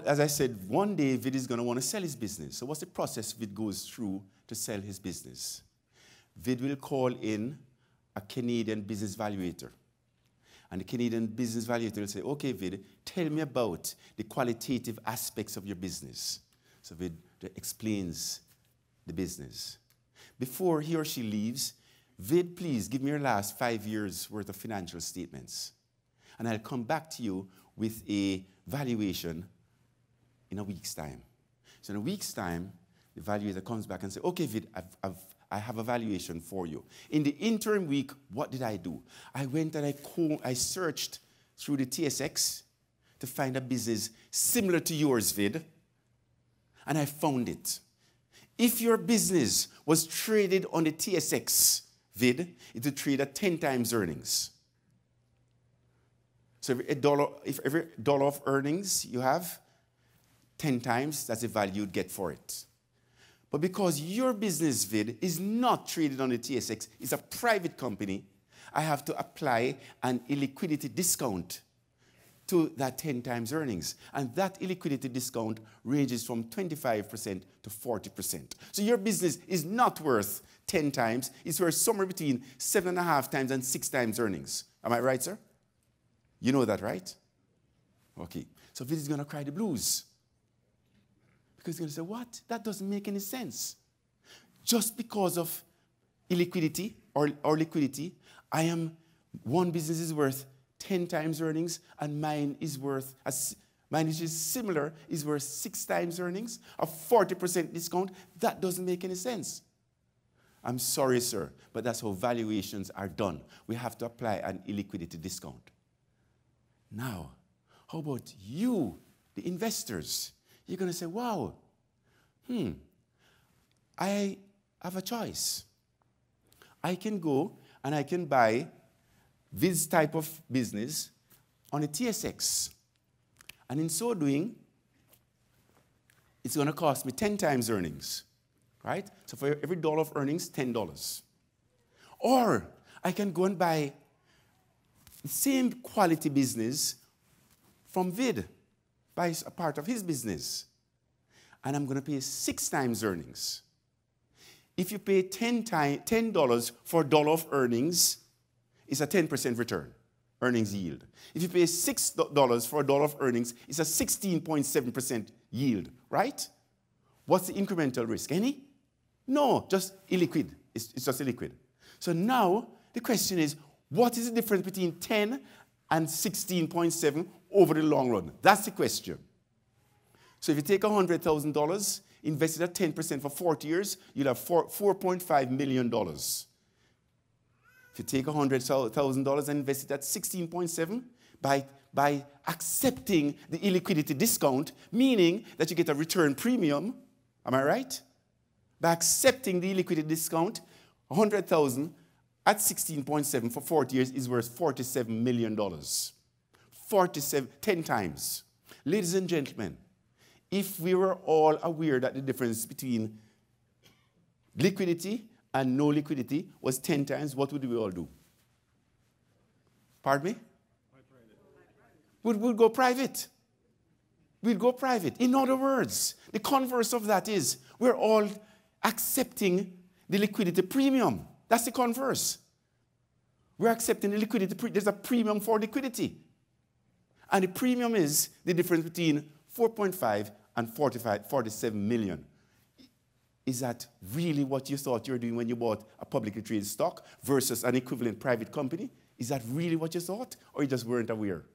as I said, one day Vid is going to want to sell his business. So what's the process Vid goes through to sell his business? Vid will call in a Canadian business valuator. And the Canadian business valuator will say, okay, Vid, tell me about the qualitative aspects of your business. So Vid explains the business. Before he or she leaves, Vid, please give me your last 5 years' worth of financial statements. And I'll come back to you with a valuation in a week's time. So in a week's time, the valuator comes back and says, okay, Vid, I have a valuation for you. In the interim week, what did I do? I went and I searched through the TSX to find a business similar to yours, Vid, and I found it. If your business was traded on the TSX, Vid, it would trade at 10 times earnings. So if every dollar of earnings you have, 10 times, that's the value you'd get for it. But because your business, Vid, is not traded on the TSX, it's a private company, I have to apply an illiquidity discount to that 10 times earnings. And that illiquidity discount ranges from 25% to 40%. So your business is not worth 10 times, it's worth somewhere between 7.5 times and 6 times earnings. Am I right, sir? You know that, right? Okay. So Vid is going to cry the blues. Because he's going to say, what? That doesn't make any sense. Just because of illiquidity or liquidity, one business is worth 10 times earnings, and mine is worth, mine is similar, is worth 6 times earnings, a 40% discount. That doesn't make any sense. I'm sorry, sir, but that's how valuations are done. We have to apply an illiquidity discount. Now, how about you, the investors? You're going to say, wow, I have a choice. I can go and I can buy this type of business on a TSX. And in so doing, it's going to cost me 10 times earnings, right? So for every dollar of earnings, $10. Or I can go and buy the same quality business from Vid, buy a part of his business. And I'm going to pay 6 times earnings. If you pay $10 for a dollar of earnings, it's a 10% return, earnings yield. If you pay $6 for a dollar of earnings, it's a 16.7% yield, right? What's the incremental risk? Any? No, just illiquid. It's just illiquid. So now the question is, what is the difference between 10 and 16.7 over the long run? That's the question. So if you take $100,000, invested at 10% for 40 years, you'll have $4.5 million. If you take $100,000 and invest it at 16.7, by accepting the illiquidity discount, meaning that you get a return premium, am I right? By accepting the illiquidity discount, $100,000 at 16.7 for 40 years is worth $47 million. 10 times. Ladies and gentlemen, if we were all aware that the difference between liquidity and no liquidity was 10 times, what would we all do? Pardon me? We'd go private. We'd go private. In other words, the converse of that is we're all accepting the liquidity premium. That's the converse. We're accepting the liquidity. There's a premium for liquidity. And the premium is the difference between 4.5 and 47 million. Is that really what you thought you were doing when you bought a publicly traded stock versus an equivalent private company? Is that really what you thought? Or you just weren't aware?